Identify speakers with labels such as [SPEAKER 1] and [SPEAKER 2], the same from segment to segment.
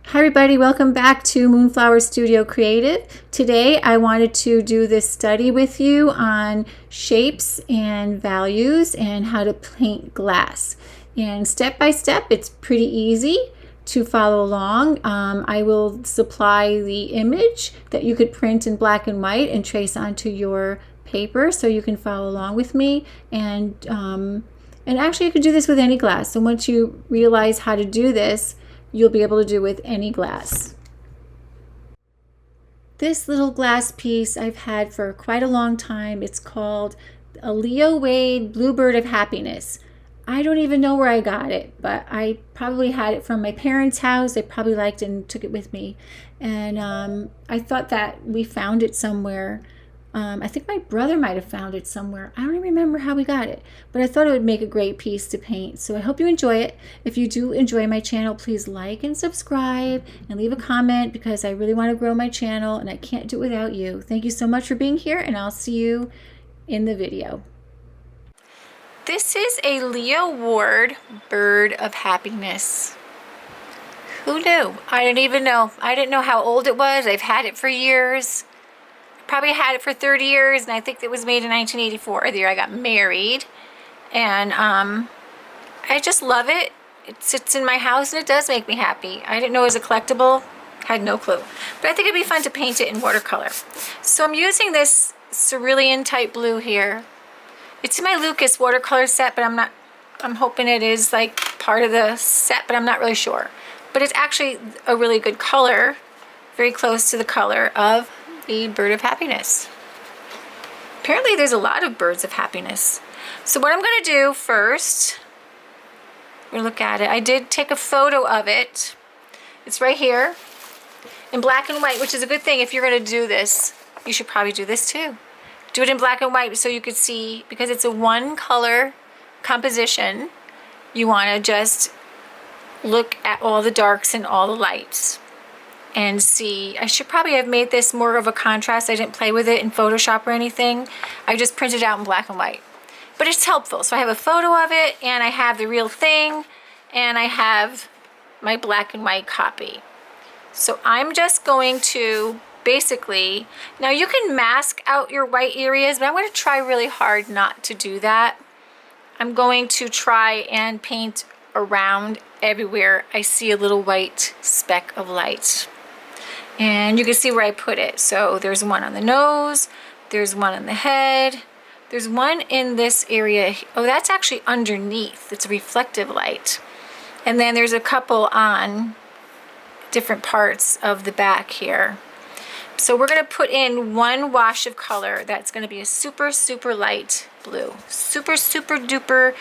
[SPEAKER 1] Hi everybody, welcome back to Moonflower Studio Creative. Today I wanted to do this study with you on shapes and values and how to paint glass. And step by step, it's pretty easy to follow along. I will supply the image that you could print in black and white and trace onto your paper so you can follow along with me. And actually you could do this with any glass. So once you realize how to do this, you'll be able to do with any glass. This little glass piece I've had for quite a long time. It's called a Leo Wade Bluebird of Happiness. I don't even know where I got it, but I probably had it from my parents' house. They probably liked it and took it with me. And I thought that we found it somewhere. I think my brother might have found it somewhere. I don't even remember how we got it, but I thought it would make a great piece to paint. So I hope you enjoy it. If you do enjoy my channel, please like and subscribe and leave a comment because I really want to grow my channel and I can't do it without you. Thank you so much for being here and I'll see you in the video. This is a Leo Wade Bird of Happiness. Who knew? I didn't even know. I didn't know how old it was. I've had it for years. Probably had it for 30 years, and I think it was made in 1984, the year I got married. And I just love it. It sits in my house, and it does make me happy. I didn't know it was a collectible. Had no clue. But I think it'd be fun to paint it in watercolor. So I'm using this cerulean type blue here. It's in my Lucas watercolor set, but I'm hoping it is like part of the set, but I'm not really sure. But it's actually a really good color, very close to the color of the Bird of Happiness. Apparently there's a lot of birds of happiness. So what I'm going to do first, we'll look at it. I did take a photo of it. It's right here in black and white, which is a good thing. If you're going to do this, you should probably do this too. Do it in black and white so you could see, because it's a one color composition. You want to just look at all the darks and all the lights and see. I should probably have made this more of a contrast. I didn't play with it in Photoshop or anything. I just printed it out in black and white. But it's helpful. So I have a photo of it, and I have the real thing, and I have my black and white copy. So I'm just going to basically, now you can mask out your white areas, but I'm going to try really hard not to do that. I'm going to try and paint around everywhere I see a little white speck of light. And you can see where I put it. So there's one on the nose, there's one on the head, there's one in this area. Oh, that's actually underneath. It's a reflective light. And then there's a couple on different parts of the back here. So we're going to put in one wash of color. That's going to be a super, super light blue. Super, super duper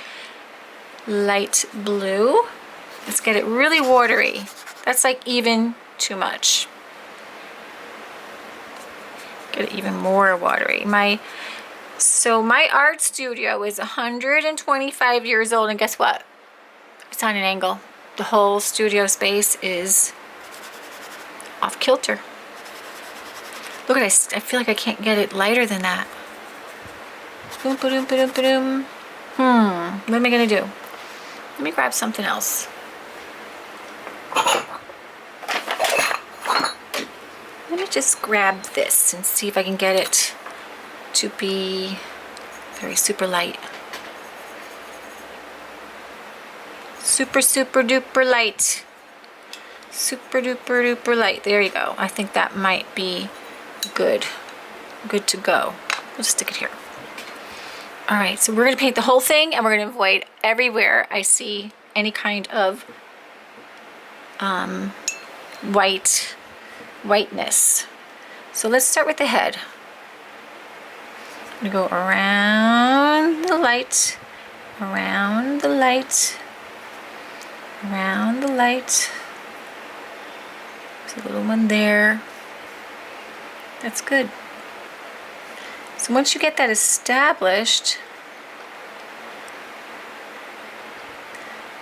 [SPEAKER 1] light blue. Let's get it really watery. That's like even too much. Get it even more watery. So my art studio is 125 years old, and guess what? It's on an angle. The whole studio space is off kilter. Look at this. I feel like I can't get it lighter than that. Boom, ba-doom, ba-doom, ba-doom. What am I gonna do? Let me grab something else. Let me just grab this and see if I can get it to be very super light. Super, super duper light. Super duper duper light. There you go. I think that might be good. Good to go. We'll just stick it here. All right, so we're going to paint the whole thing, and we're going to avoid everywhere I see any kind of whiteness. So let's start with the head. I'm going to go around the light, around the light, around the light. There's a little one there. That's good. So once you get that established,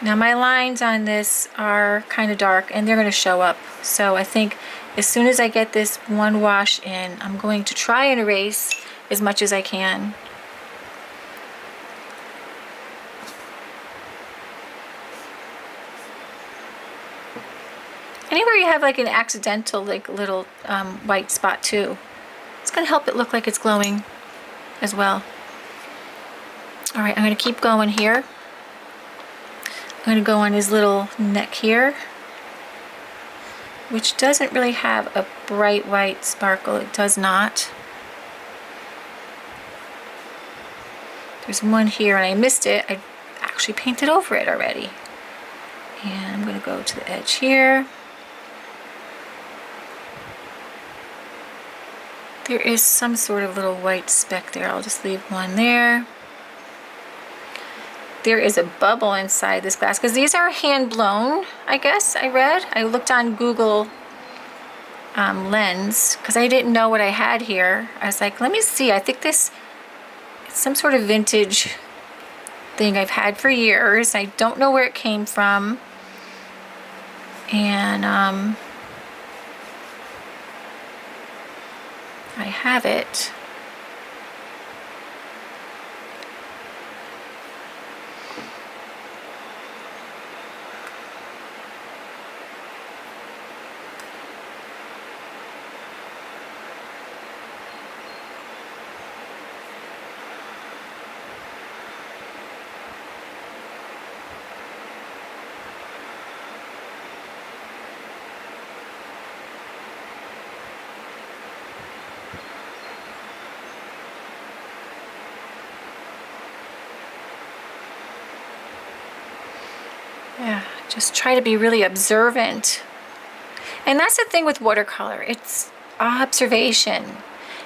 [SPEAKER 1] now my lines on this are kind of dark and they're going to show up. So I think as soon as I get this one wash in, I'm going to try and erase as much as I can. Anywhere you have like an accidental like little white spot too, it's gonna help it look like it's glowing as well. All right, I'm gonna keep going here. I'm gonna go on his little neck here, which doesn't really have a bright white sparkle. It does not. There's one here and I missed it. I actually painted over it already. And I'm gonna go to the edge here. There is some sort of little white speck there. I'll just leave one there. There is a bubble inside this glass because these are hand blown, I guess I read. I looked on Google Lens because I didn't know what I had here. I was like, let me see. I think this is some sort of vintage thing I've had for years. I don't know where it came from. And I have it. Yeah, just try to be really observant. And that's the thing with watercolor. It's observation.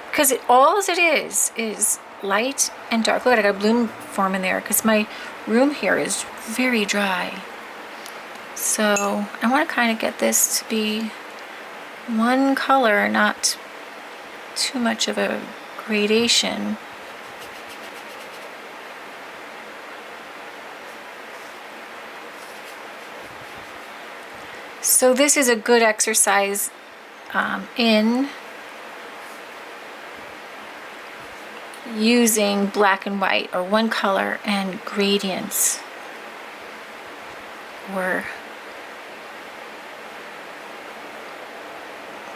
[SPEAKER 1] Because all it is light and dark. Look, I got a bloom form in there because my room here is very dry. So I want to kind of get this to be one color, not too much of a gradation. So this is a good exercise in using black and white or one color and gradients. Or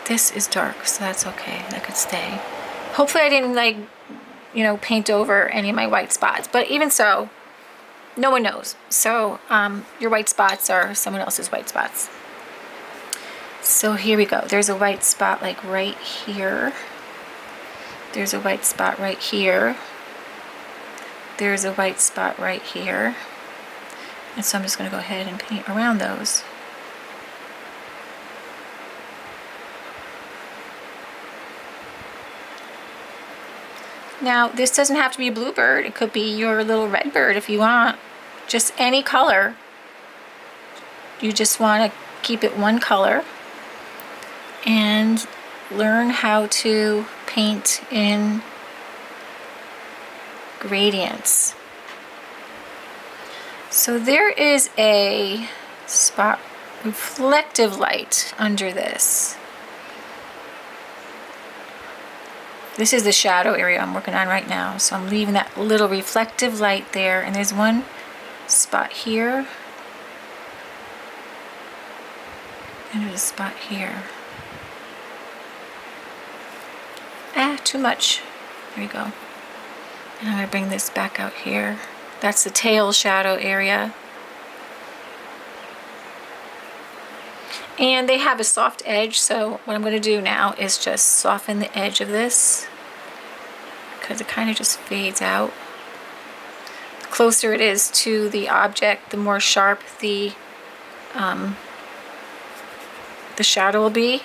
[SPEAKER 1] this is dark, so that's okay. That could stay. Hopefully I didn't like, you know, paint over any of my white spots, but even so, no one knows. So your white spots are someone else's white spots. So here we go. There's a white spot like right here. There's a white spot right here. There's a white spot right here. And so I'm just going to go ahead and paint around those. Now, this doesn't have to be a bluebird. It could be your little red bird if you want. Just any color. You just want to keep it one color. And learn how to paint in gradients. So there is a spot, reflective light under this. This is the shadow area I'm working on right now. So I'm leaving that little reflective light there. And there's one spot here. And there's a spot here. Too much. There you go. And I'm going to bring this back out here. That's the tail shadow area. And they have a soft edge, so what I'm going to do now is just soften the edge of this because it kind of just fades out. The closer it is to the object, the more sharp the shadow will be.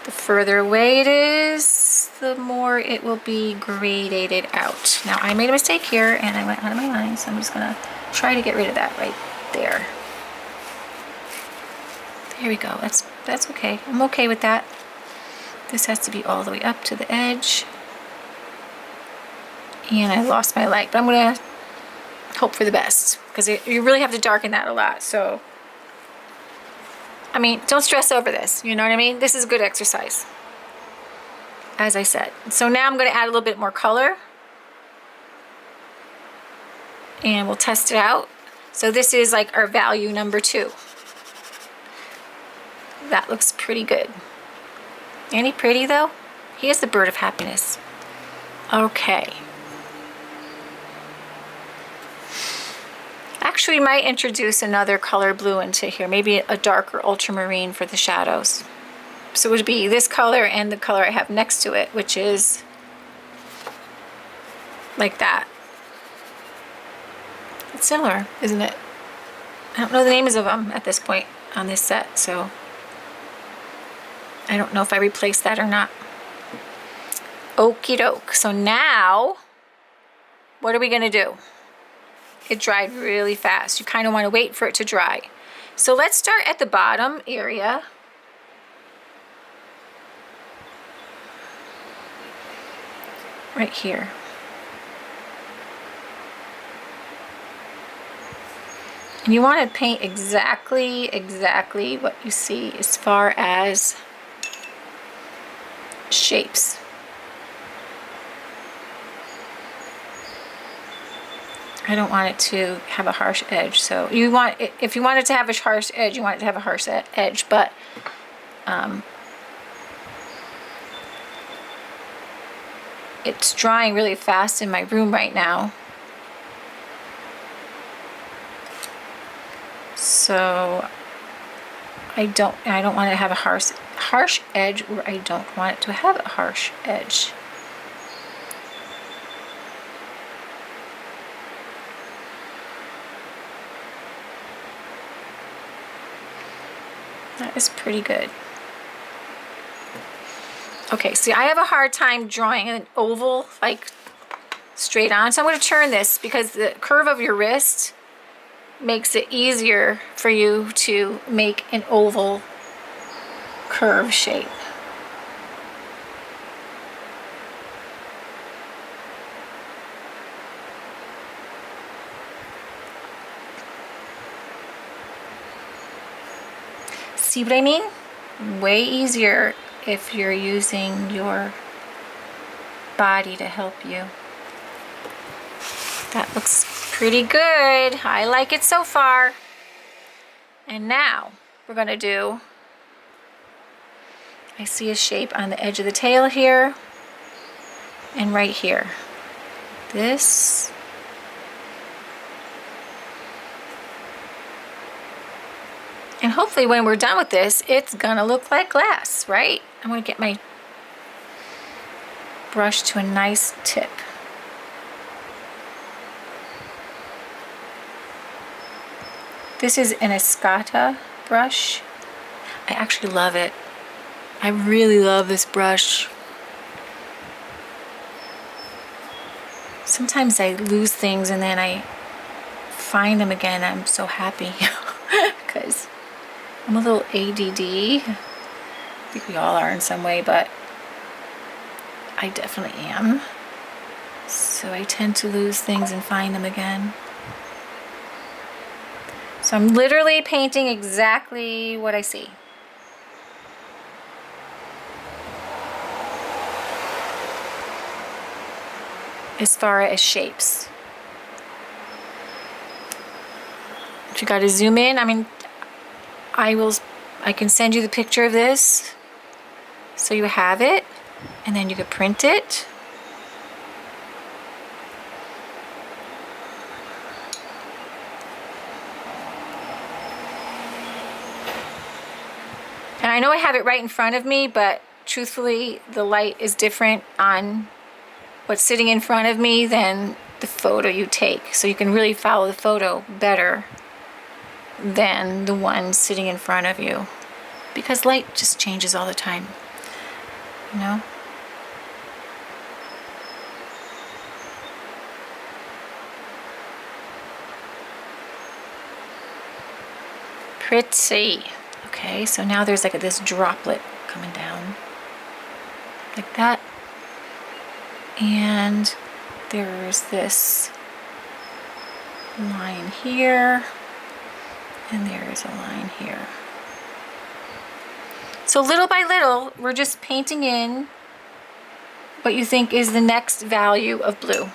[SPEAKER 1] The further away it is, the more it will be gradated out. Now I made a mistake here and I went out of my line, so I'm just gonna try to get rid of that right there. There we go, that's okay. I'm okay with that. This has to be all the way up to the edge. And I lost my light, but I'm gonna hope for the best because you really have to darken that a lot. So I mean, don't stress over this, you know what I mean? This is a good exercise, as I said. So now I'm going to add a little bit more color. And we'll test it out. So this is like our value number 2. That looks pretty good. Ain't he pretty though? He is the bird of happiness. Okay. Actually, we might introduce another color blue into here. Maybe a darker ultramarine for the shadows. So it would be this color and the color I have next to it, which is like that. It's similar, isn't it? I don't know the names of them at this point on this set, so I don't know if I replaced that or not. Okie doke. So now, what are we gonna do? It dried really fast. You kind of want to wait for it to dry. So let's start at the bottom area. Right here. And you want to paint exactly what you see as far as shapes. I don't want it to have a harsh edge, so you want it, if you want it to have a harsh edge, you want it to have a harsh edge, but it's drying really fast in my room right now, so I don't want it to have a harsh edge, or I don't want it to have a harsh edge. That is pretty good. Okay, see, I have a hard time drawing an oval like straight on, so I'm going to turn this because the curve of your wrist makes it easier for you to make an oval curve shape. See what I mean? Way easier if you're using your body to help you. That looks pretty good. I like it so far. And now we're going to do, I see a shape on the edge of the tail here and right here. This. And hopefully when we're done with this, it's gonna look like glass, right? I'm gonna get my brush to a nice tip. This is an Escata brush. I actually love it. I really love this brush. Sometimes I lose things and then I find them again. I'm so happy because I'm a little ADD. I think we all are in some way, but I definitely am. So I tend to lose things and find them again. So I'm literally painting exactly what I see. As far as shapes. If you got to zoom in, I mean, I can send you the picture of this so you have it, and then you could print it. And I know I have it right in front of me, but truthfully, the light is different on what's sitting in front of me than the photo you take. So you can really follow the photo better than the one sitting in front of you, because light just changes all the time, you know? Pretty. Okay, so now there's like this droplet coming down like that, and there's this line here, and there's a line here. So little by little, we're just painting in what you think is the next value of blue.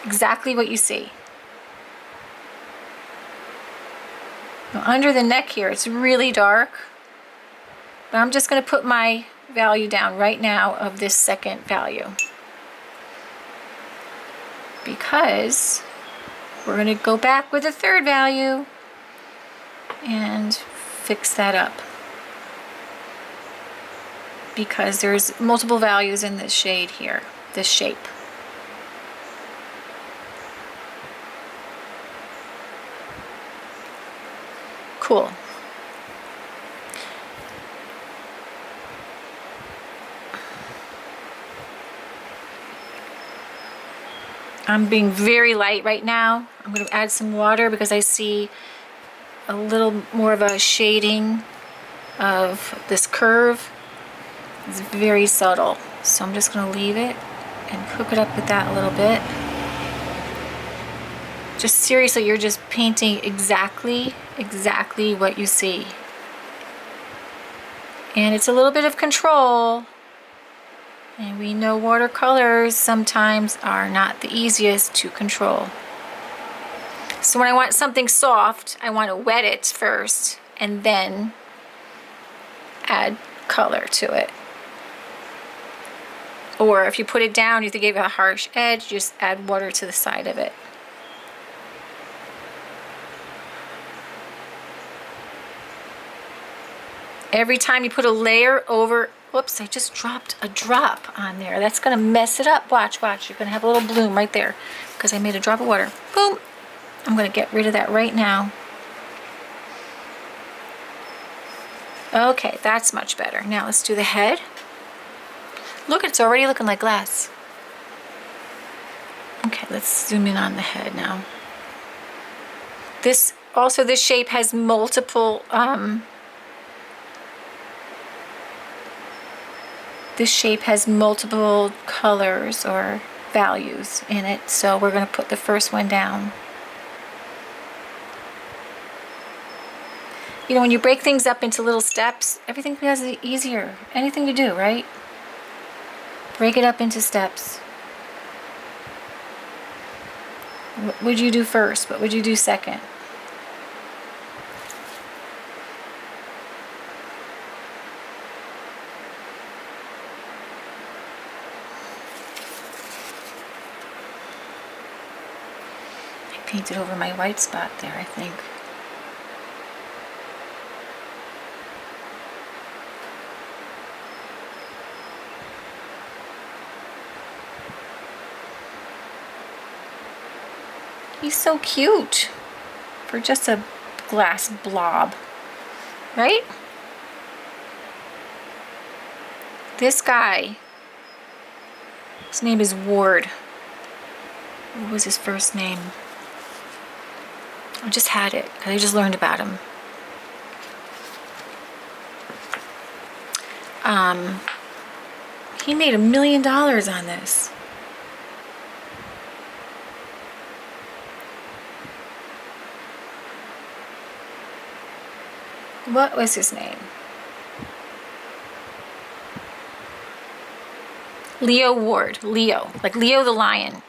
[SPEAKER 1] Exactly what you see. Now, under the neck here, it's really dark, but I'm just going to put my value down right now of this second value, because we're going to go back with the third value and fix that up, because there's multiple values in this shade here, this shape. Cool. I'm being very light right now. I'm going to add some water because I see a little more of a shading of this curve. It's very subtle. So I'm just going to leave it and cook it up with that a little bit. Just seriously, you're just painting exactly what you see. And it's a little bit of control. And we know watercolors sometimes are not the easiest to control. So when I want something soft, I want to wet it first and then add color to it. Or if you put it down, you think you have a harsh edge, just add water to the side of it. Every time you put a layer over, whoops, I just dropped a drop on there. That's gonna mess it up. Watch, watch. You're gonna have a little bloom right there because I made a drop of water. Boom. I'm gonna get rid of that right now. Okay, that's much better. Now let's do the head. Look, it's already looking like glass. Okay, let's zoom in on the head now. This shape has multiple, this shape has multiple colors or values in it, so we're going to put the first one down. You know, when you break things up into little steps, everything becomes easier. Anything you do, right? Break it up into steps. What would you do first? What would you do second? Painted over my white spot there, I think. He's so cute for just a glass blob, right? This guy, his name is Ward. What was his first name? I just had it because I just learned about him. He made $1 million on this. What was his name? Leo Ward. Leo. Like Leo the lion.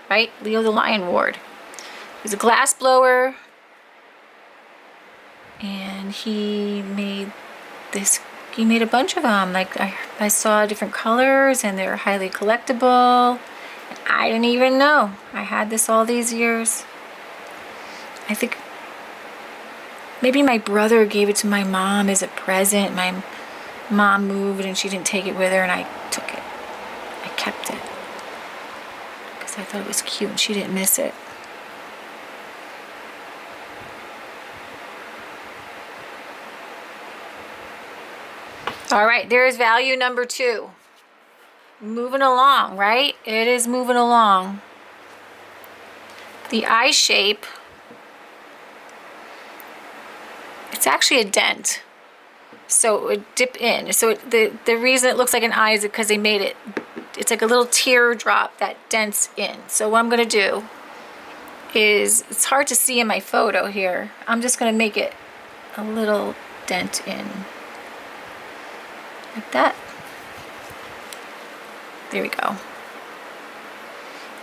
[SPEAKER 1] Right? Leo the lion Ward. He's a glass blower. And he made this. He made a bunch of them. Like I saw different colors and they're highly collectible. And I didn't even know. I had this all these years. I think maybe my brother gave it to my mom as a present. My mom moved and she didn't take it with her and I took it. I kept it. Because I thought it was cute and she didn't miss it. All right, there's value number 2. Moving along, right? It is moving along. The eye shape, it's actually a dent. So it would dip in. So the reason it looks like an eye is because they made it, it's like a little teardrop that dents in. So what I'm going to do is, it's hard to see in my photo here. I'm just going to make it a little dent in. Like that. There we go.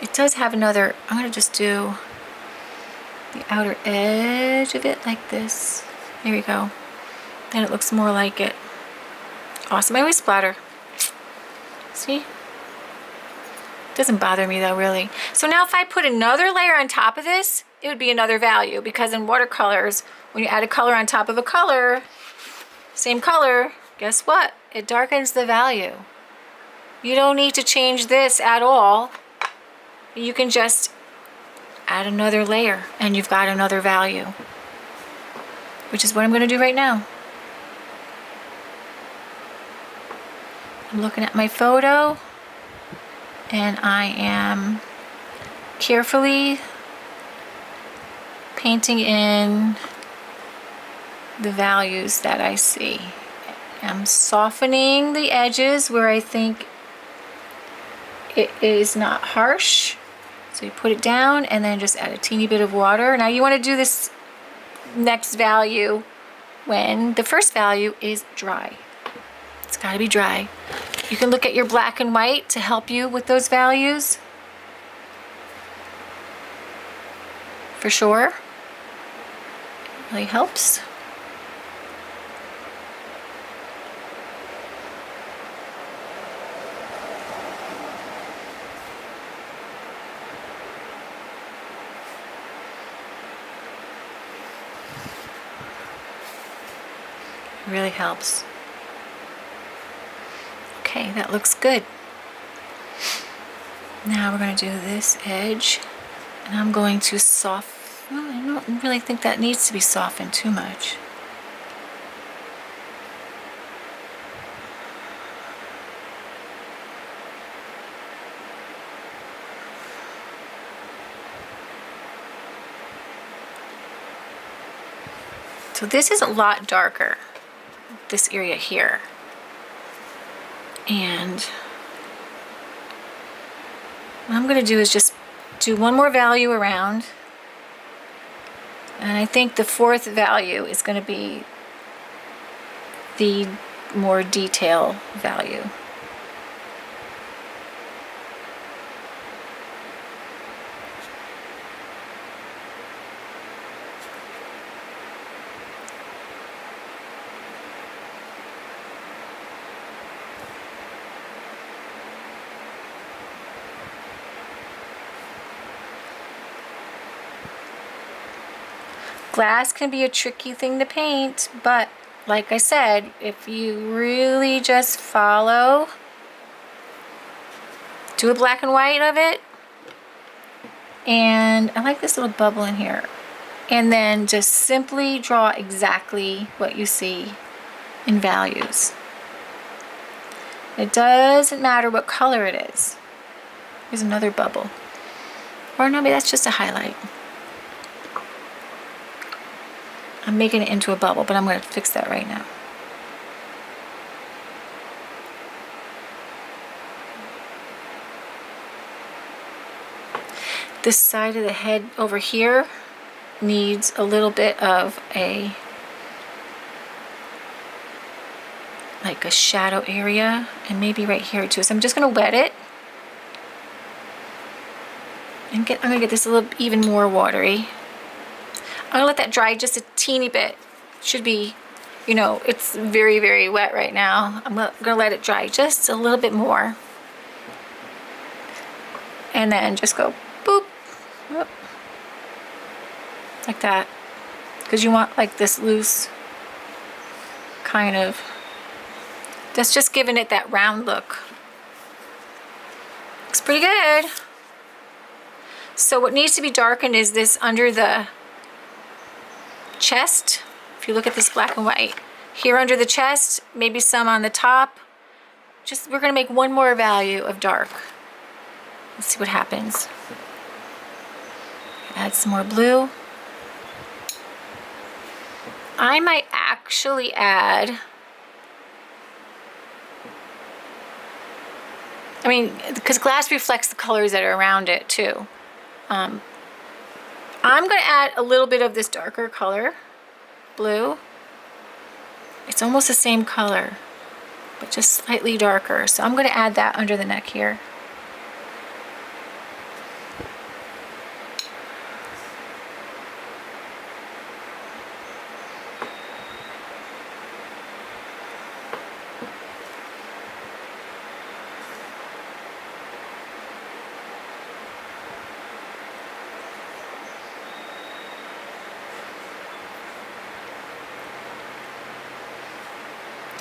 [SPEAKER 1] It does have another, I'm going to just do the outer edge of it like this. There we go. Then it looks more like it. Awesome. I always splatter. See? Doesn't bother me though, really. So now if I put another layer on top of this, it would be another value, because in watercolors, when you add a color on top of a color, same color, guess what? It darkens the value. You don't need to change this at all. You can just add another layer and you've got another value, which is what I'm going to do right now. I'm looking at my photo and I am carefully painting in the values that I see. I'm softening the edges where I think it is not harsh. So you put it down and then just add a teeny bit of water. Now you want to do this next value when the first value is dry. It's got to be dry. You can look at your black and white to help you with those values. For sure. It really helps. It really helps. Okay, that looks good. Now we're going to do this edge, and I'm going to soften. Well, I don't really think that needs to be softened too much. So this is a lot darker, this area here. And what I'm going to do is just do one more value around. And I think the fourth value is going to be the more detail value. Glass can be a tricky thing to paint, but like I said, if you really just follow, do a black and white of it, and I like this little bubble in here, and then just simply draw exactly what you see in values. It doesn't matter what color it is. Here's another bubble. Or no, maybe that's just a highlight. I'm making it into a bubble, but I'm going to fix that right now. This side of the head over here needs a little bit of like a shadow area, and maybe right here too. So I'm just going to wet it. And I'm going to get this a little even more watery. I'm going to let that dry just a teeny bit. It should be, you know, it's very, very wet right now. I'm going to let it dry just a little bit more. And then just go boop, boop, like that. Because you want like this loose kind of, that's just giving it that round look. Looks pretty good. So what needs to be darkened is this under the chest. If you look at this black and white here under the chest, maybe some on the top. Just, we're going to make one more value of dark. Let's see what happens. Add some more blue. I might actually add, I mean, because glass reflects the colors that are around it too. I'm going to add a little bit of this darker color, blue. It's almost the same color, but just slightly darker. So I'm going to add that under the neck here.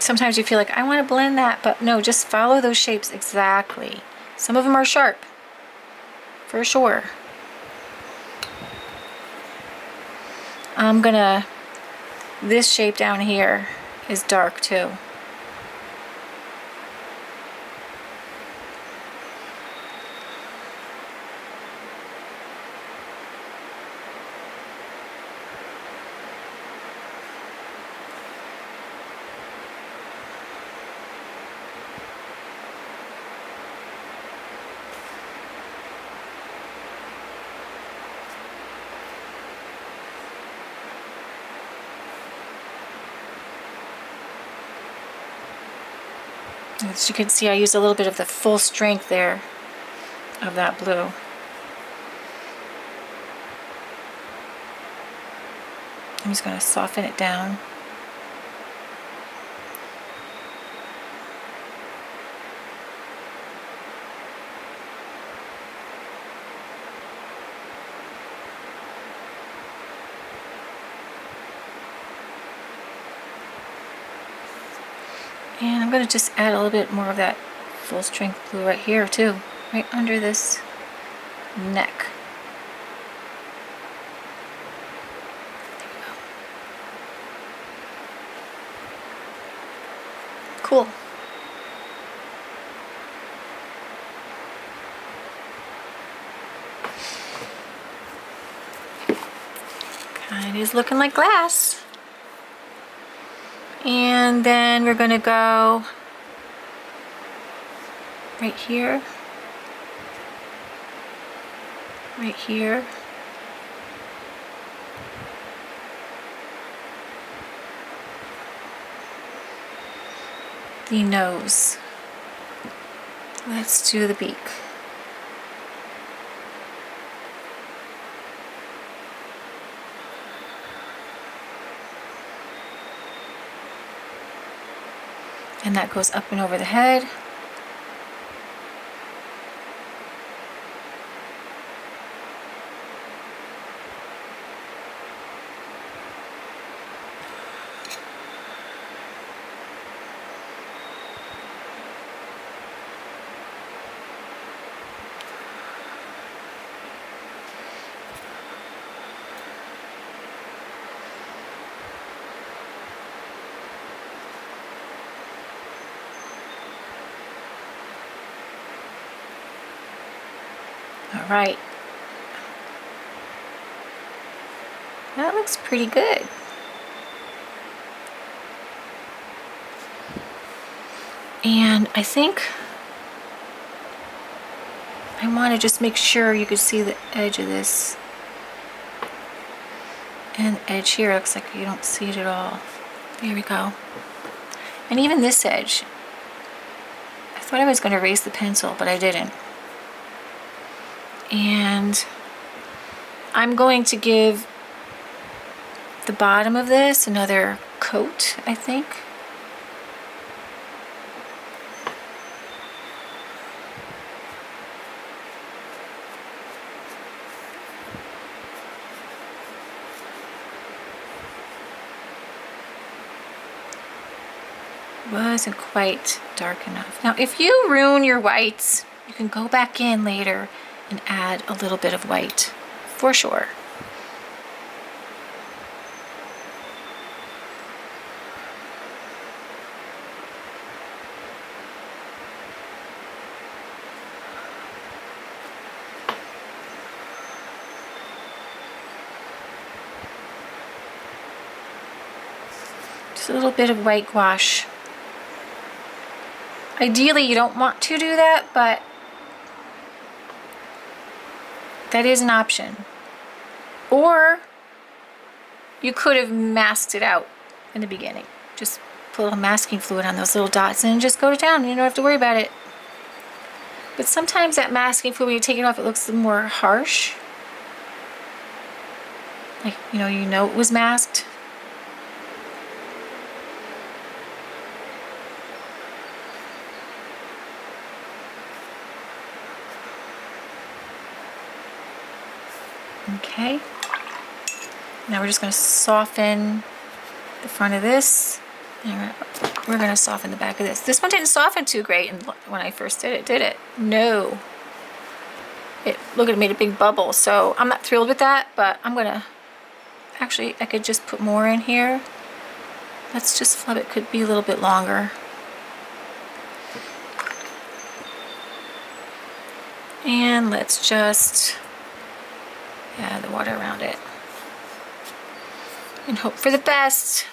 [SPEAKER 1] Sometimes you feel like, I want to blend that, but no, just follow those shapes exactly. Some of them are sharp, for sure. This shape down here is dark too. As you can see, I used a little bit of the full strength there of that blue. I'm just going to soften it down. And I'm going to just add a little bit more of that full strength blue right here too, right under this neck. There we go. Cool. Kind of is looking like glass. And then we're going to go right here, right here, the nose. Let's do the beak. And that goes up and over the head. All right. That looks pretty good. And I think I want to just make sure you can see the edge of this. And the edge here looks like you don't see it at all. There we go. And even this edge. I thought I was going to erase the pencil, but I didn't. And I'm going to give the bottom of this another coat, I think. Wasn't quite dark enough. Now, if you ruin your whites, you can go back in later and add a little bit of white, for sure. Just a little bit of white gouache. Ideally, you don't want to do that, but that is an option. Or you could have masked it out in the beginning. Just put a little masking fluid on those little dots and just go to town. You don't have to worry about it. But sometimes that masking fluid, when you take it off, it looks more harsh. Like, you know it was masked. Okay, now we're just going to soften the front of this. And we're going to we're gonna soften the back of this. This one didn't soften too great when I first did it? No. Look, it made a big bubble, so I'm not thrilled with that, but I'm gonna, actually, I could just put more in here. Let's just flub it, could be a little bit longer. And let's just add the water around it. And hope for the best.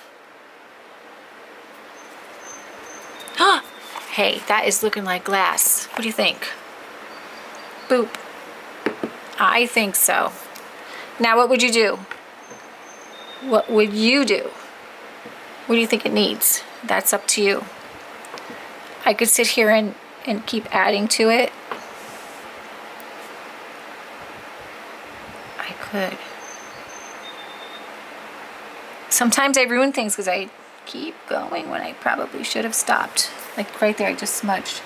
[SPEAKER 1] Hey, that is looking like glass. What do you think? Boop. I think so. Now what would you do? What would you do? What do you think it needs? That's up to you. I could sit here and keep adding to it. I could. Sometimes I ruin things because I keep going when I probably should have stopped. Like right there, I just smudged.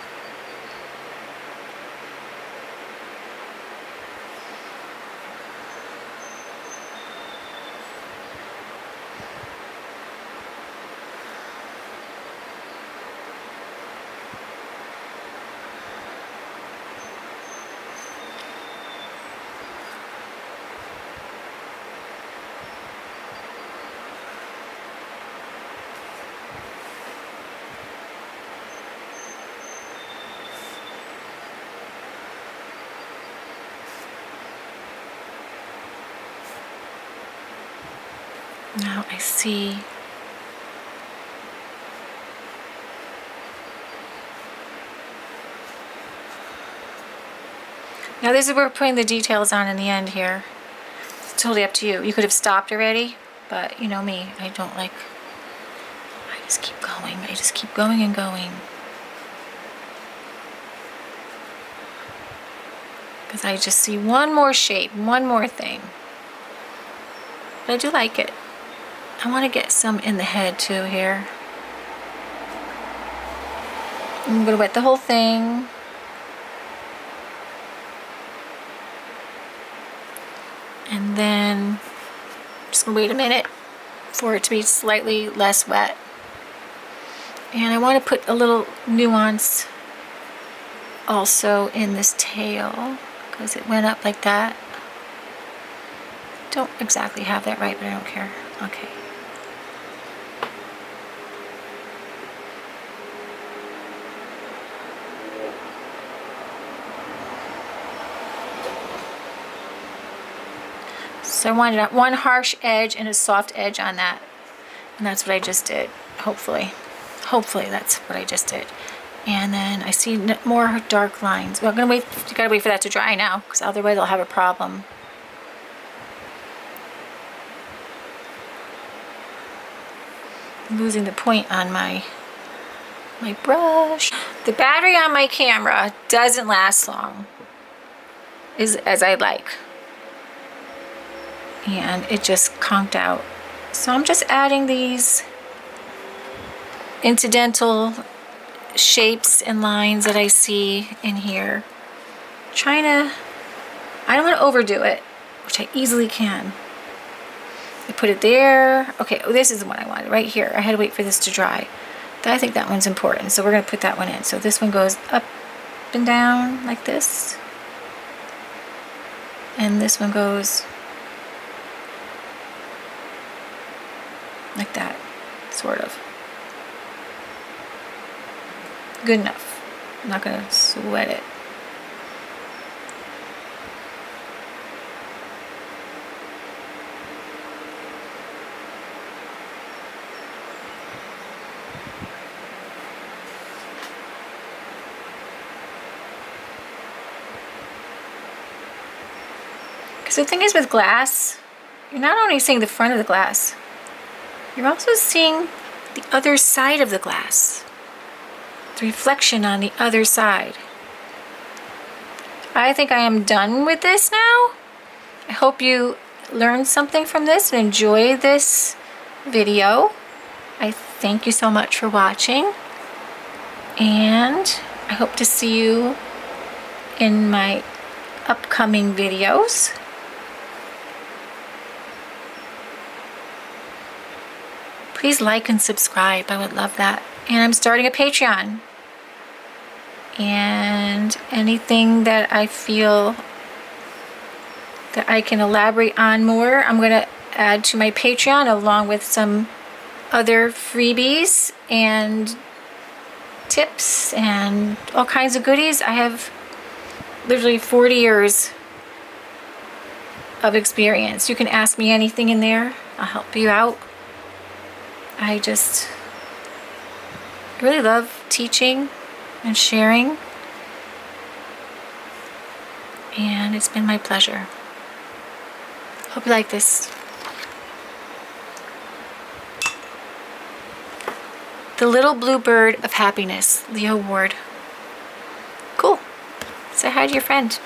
[SPEAKER 1] Now I see. Now this is where we're putting the details on in the end here. It's totally up to you. You could have stopped already, but you know me, I don't like, I just keep going. I just keep going and going. Because I just see one more shape, one more thing. But I do like it. I want to get some in the head too here. I'm going to wet the whole thing. And then I'm just going to wait a minute for it to be slightly less wet. And I want to put a little nuance also in this tail because it went up like that. Don't exactly have that right, but I don't care. Okay. So I wanted one harsh edge and a soft edge on that. And that's what I just did, hopefully. Hopefully that's what I just did. And then I see more dark lines. Well, I'm gonna wait, you gotta wait for that to dry now, because otherwise I'll have a problem. I'm losing the point on my brush. The battery on my camera doesn't last long, as I'd like. And it just conked out. So I'm just adding these incidental shapes and lines that I see in here. Trying to, I don't want to overdo it, which I easily can. I put it there. Okay, oh, this is the one I wanted, right here. I had to wait for this to dry. I think that one's important, so we're going to put that one in. So this one goes up and down like this. And this one goes like that, sort of. Good enough. I'm not going to sweat it. Because the thing is with glass, you're not only seeing the front of the glass, you're also seeing the other side of the glass. The reflection on the other side. I think I am done with this now. I hope you learned something from this and enjoy this video. I thank you so much for watching. And I hope to see you in my upcoming videos. Please like and subscribe. I would love that. And I'm starting a Patreon. And anything that I feel that I can elaborate on more, I'm going to add to my Patreon, along with some other freebies and tips and all kinds of goodies. I have literally 40 years of experience. You can ask me anything in there. I'll help you out. I really love teaching and sharing, and it's been my pleasure. Hope you like this. The Little Bluebird of Happiness, Leo Ward. Cool. Say hi to your friend.